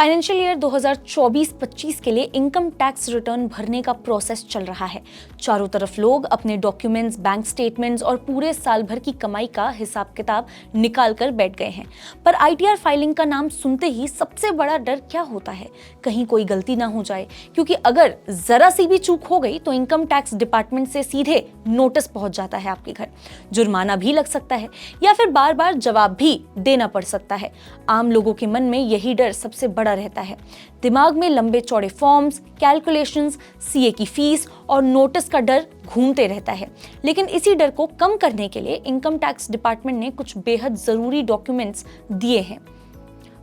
Financial year 2024-25 के लिए income tax return भरने का प्रोसेस चल रहा है। चारों तरफ लोग अपने डॉक्यूमेंट्स, बैंक स्टेटमेंट्स और पूरे साल भर की कमाई का हिसाब किताब निकाल कर बैठ गए हैं। पर आईटीआर फाइलिंग का नाम सुनते ही सबसे बड़ा डर क्या होता है? कहीं कोई गलती ना हो जाए, क्योंकि अगर जरा सी भी चूक हो गई तो इनकम टैक्स डिपार्टमेंट से सीधे नोटिस पहुंच जाता है आपके घर, जुर्माना भी लग सकता है या फिर बार बार जवाब भी देना पड़ सकता है। आम लोगों के मन में यही डर सबसे बड़ा रहता है। दिमाग में लंबे चौड़े फॉर्म्स, कैलकुलेशंस, सीए की फीस और नोटिस का डर घूमते रहता है। लेकिन इसी डर को कम करने के लिए इनकम टैक्स डिपार्टमेंट ने कुछ बेहद जरूरी डॉक्यूमेंट्स दिए हैं।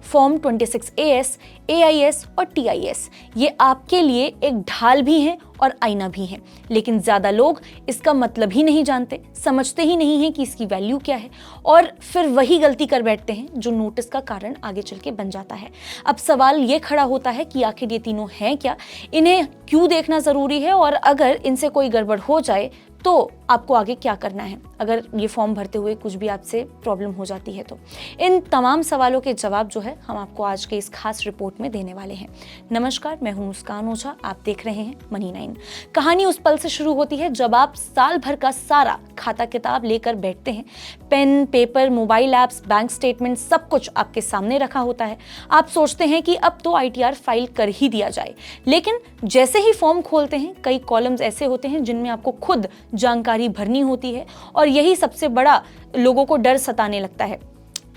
फॉर्म 26AS, AIS और TIS ये आपके लिए एक ढाल भी हैं और आईना भी हैं। लेकिन ज्यादा लोग इसका मतलब ही नहीं जानते, समझते ही नहीं हैं कि इसकी वैल्यू क्या है, और फिर वही गलती कर बैठते हैं जो नोटिस का कारण आगे चल के बन जाता है। अब सवाल ये खड़ा होता है कि आखिर ये तीनों हैं क्या, इन्हें क्यों देखना जरूरी है, और अगर इनसे कोई गड़बड़ हो जाए तो आपको आगे क्या करना है, अगर ये फॉर्म भरते हुए कुछ भी आपसे प्रॉब्लम हो जाती है तो। इन तमाम सवालों के जवाब जो है हम आपको आज के इस खास रिपोर्ट में देने वाले हैं। नमस्कार, मैं हूं मुस्कान ओझा, आप देख रहे हैं मनी 9। कहानी उस पल से शुरू होती है जब आप साल भर का सारा खाता किताब लेकर बैठते हैं। Pen, paper, mobile apps, bank statement, सब कुछ आपके सामने रखा होता है। आप सोचते हैं कि अब तो आईटीआर फाइल कर ही दिया जाए, लेकिन जैसे ही फॉर्म खोलते हैं कई कॉलम्स ऐसे होते हैं जिनमें आपको खुद जानकारी भरनी होती है, और यही सबसे बड़ा लोगों को डर सताने लगता है।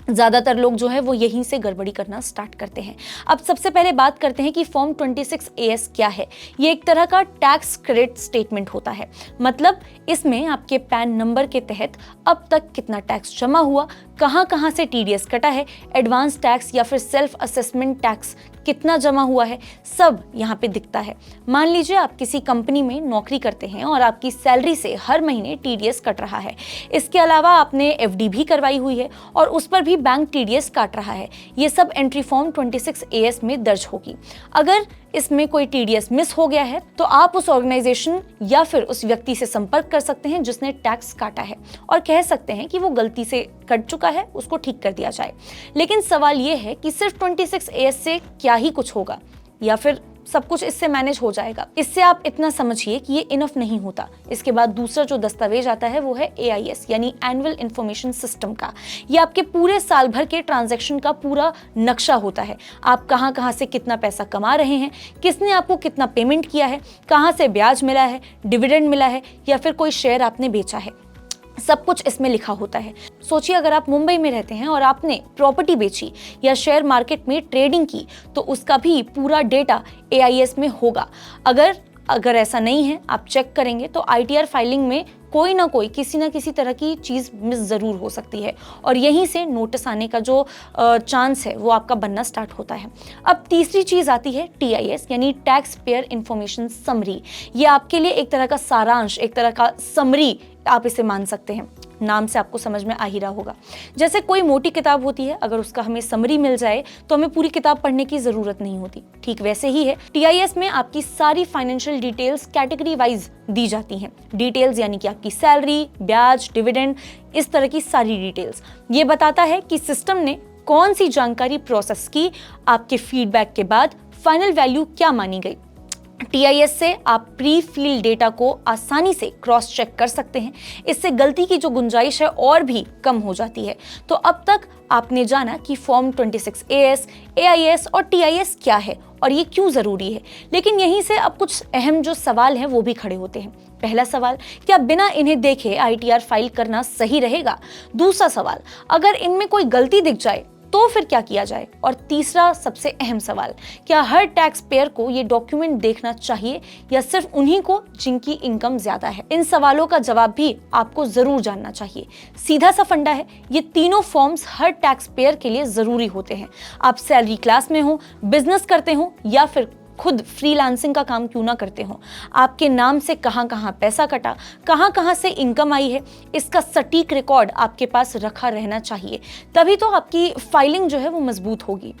ज्यादातर लोग जो है वो यहीं से गड़बड़ी करना स्टार्ट करते हैं। अब सबसे पहले बात करते हैं कि फॉर्म 26AS क्या है। ये एक तरह का टैक्स क्रेडिट स्टेटमेंट होता है। मतलब इसमें आपके पैन नंबर के तहत अब तक कितना टैक्स जमा हुआ, कहां से टीडीएस कटा है, एडवांस टैक्स या फिर सेल्फ असेसमेंट टैक्स कितना जमा हुआ है, सब यहाँ पे दिखता है। मान लीजिए आप किसी कंपनी में नौकरी करते हैं और आपकी सैलरी से हर महीने टीडीएस कट रहा है। इसके अलावा आपने एफडी भी करवाई हुई है और उस पर भी बैंक टीडीएस काट रहा है। ये सब एंट्री फॉर्म 26AS में दर्ज होगी। अगर इसमें कोई टीडीएस मिस हो गया है तो आप उस ऑर्गेनाइजेशन या फिर उस व्यक्ति से संपर्क कर सकते हैं जिसने टैक्स काटा है, और कह सकते हैं कि वो गलती से कट चुका है, उसको ठीक कर दिया जाए। लेकिन सवाल ये है कि सिर्फ 26AS से क्या ही कुछ होगा, या फिर सब कुछ इससे मैनेज हो जाएगा? इससे आप इतना समझिए कि ये इनफ नहीं होता। इसके बाद दूसरा जो दस्तावेज आता है वो है AIS यानी एनुअल इंफॉर्मेशन सिस्टम का। ये आपके पूरे साल भर के ट्रांजैक्शन का पूरा नक्शा होता है। आप कहां से कितना पैसा कमा रहे हैं, किसने आपको कितना पेमेंट किया है, कहां से ब्याज मिला है, डिविडेंड मिला है या फिर कोई शेयर आपने बेचा है, सब कुछ इसमें लिखा होता है। सोचिए अगर आप मुंबई में रहते हैं और आपने प्रॉपर्टी बेची या शेयर मार्केट में ट्रेडिंग की तो उसका भी पूरा डेटा AIS में होगा। अगर ऐसा नहीं है, आप चेक करेंगे तो आईटीआर फाइलिंग में कोई ना कोई किसी ना किसी तरह की चीज मिस जरूर हो सकती है, और यहीं से नोटिस आने का जो चांस है वो आपका बनना स्टार्ट होता है। अब तीसरी चीज आती है TIS यानी टैक्स पेयर इंफॉर्मेशन समरी। ये आपके लिए एक तरह का सारांश, एक तरह का समरी आप इसे मान सकते हैं। नाम से आपको समझ में आ ही रहा होगा। जैसे कोई मोटी किताब होती है, अगर उसका हमें समरी मिल जाए तो हमें पूरी किताब पढ़ने की जरूरत नहीं होती। ठीक वैसे ही है TIS में आपकी सारी फाइनेंशियल डिटेल्स कैटेगरी वाइज दी जाती हैं। डिटेल्स यानी कि आपकी सैलरी, ब्याज, डिविडेंड, इस तरह की सारी डिटेल्स। ये बताता है कि सिस्टम ने कौन सी जानकारी प्रोसेस की, आपके फीडबैक के बाद फाइनल वैल्यू क्या मानी गई। TIS से आप प्री फील्ड डेटा को आसानी से क्रॉस चेक कर सकते हैं। इससे गलती की जो गुंजाइश है और भी कम हो जाती है। तो अब तक आपने जाना कि फॉर्म 26AS, AIS और TIS क्या है और ये क्यों जरूरी है। लेकिन यहीं से अब कुछ अहम जो सवाल हैं वो भी खड़े होते हैं। पहला सवाल, क्या बिना इन्हें देखे आईटीआर फाइल करना सही रहेगा? दूसरा सवाल, अगर इनमें कोई गलती दिख जाए तो फिर क्या किया जाए? और तीसरा सबसे अहम सवाल, क्या हर टैक्स पेयर को ये डॉक्यूमेंट देखना चाहिए या सिर्फ उन्हीं को जिनकी इनकम ज्यादा है? इन सवालों का जवाब भी आपको जरूर जानना चाहिए। सीधा सा फंडा है, ये तीनों फॉर्म्स हर टैक्स पेयर के लिए जरूरी होते हैं। आप सैलरी क्लास में हो, बिजनेस करते हो या फिर खुद फ्रीलांसिंग का काम क्यों ना करते हो, आपके नाम से कहां पैसा कटा, कहां से इनकम आई है, इसका सटीक रिकॉर्ड आपके पास रखा रहना चाहिए। तभी तो आपकी फाइलिंग जो है वो मजबूत होगी।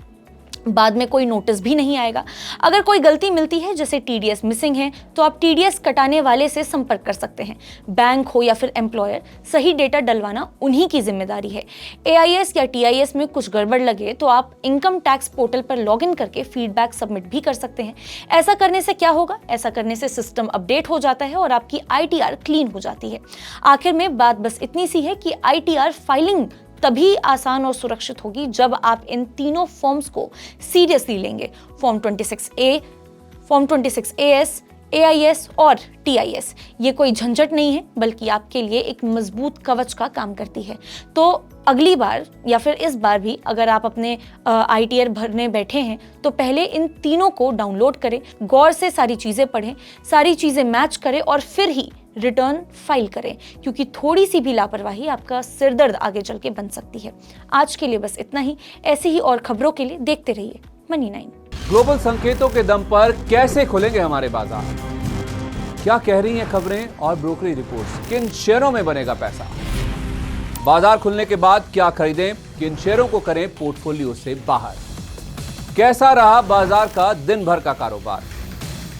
बाद में कोई नोटिस भी नहीं आएगा। अगर कोई गलती मिलती है जैसे टीडीएस मिसिंग है तो आप टीडीएस कटाने वाले से संपर्क कर सकते हैं। बैंक हो या फिर एम्प्लॉयर, सही डेटा डलवाना उन्हीं की जिम्मेदारी है। एआईएस या टीआईएस में कुछ गड़बड़ लगे तो आप इनकम टैक्स पोर्टल पर लॉगिन करके फीडबैक सबमिट भी कर सकते हैं। ऐसा करने से क्या होगा? ऐसा करने से सिस्टम अपडेट हो जाता है और आपकी आईटीआर क्लीन हो जाती है। आखिर में बात बस इतनी सी है कि आईटीआर फाइलिंग तभी आसान और सुरक्षित होगी जब आप इन तीनों फॉर्म्स को सीरियसली लेंगे। Form 26A, form 26AS, AIS और टीआईएस। ये कोई झंझट नहीं है, बल्कि आपके लिए एक मजबूत कवच का काम करती है। तो अगली बार या फिर इस बार भी अगर आप अपने आईटीआर भरने बैठे हैं तो पहले इन तीनों को डाउनलोड करें, गौर से सारी चीज़ें पढ़ें, सारी चीज़ें मैच करें और फिर ही रिटर्न फाइल करें, क्योंकि थोड़ी सी भी लापरवाही आपका सिरदर्द आगे चल के बन सकती है। आज के लिए बस इतना ही। ऐसे ही और खबरों के लिए देखते रहिए मनी9। ग्लोबल संकेतों के दम पर कैसे खुलेंगे हमारे बाजार? क्या कह रही हैं खबरें और ब्रोकरी रिपोर्ट्स? किन शेयरों में बनेगा पैसा? बाजार खुलने के बाद क्या खरीदें? किन शेयरों को करें पोर्टफोलियो से बाहर? कैसा रहा बाजार का दिन भर का कारोबार?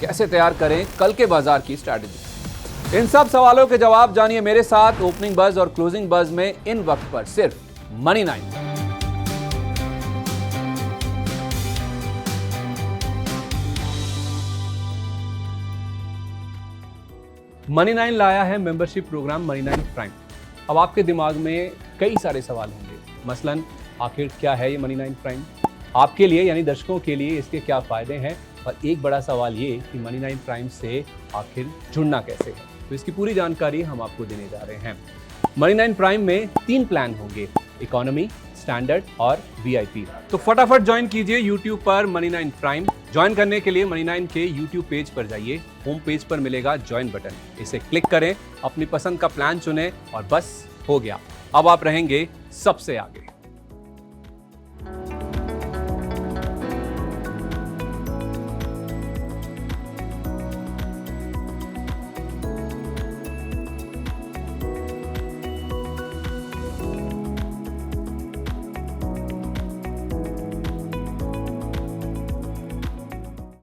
कैसे तैयार करें कल के बाजार की स्ट्रैटेजी? इन सब सवालों के जवाब जानिए मेरे साथ ओपनिंग बज और क्लोजिंग बज में, इन वक्त पर सिर्फ मनी9। मनी9 लाया है मेंबरशिप प्रोग्राम मनी9 प्राइम। अब आपके दिमाग में कई सारे सवाल होंगे, मसलन आखिर क्या है ये मनी9 प्राइम? आपके लिए यानी दर्शकों के लिए इसके क्या फायदे हैं? और एक बड़ा सवाल ये कि मनी9 प्राइम से आखिर जुड़ना कैसे है? तो इसकी पूरी जानकारी हम आपको देने जा रहे हैं। मनी9 प्राइम में 3 प्लान होंगे, इकोनॉमी, स्टैंडर्ड और वीआईपी। तो फटाफट ज्वाइन कीजिए यूट्यूब पर मनी9 प्राइम। ज्वाइन करने के लिए मनी9 के यूट्यूब पेज पर जाइए, होम पेज पर मिलेगा ज्वाइन बटन, इसे क्लिक करें, अपनी पसंद का प्लान चुनें और बस हो गया, अब आप रहेंगे सबसे आगे।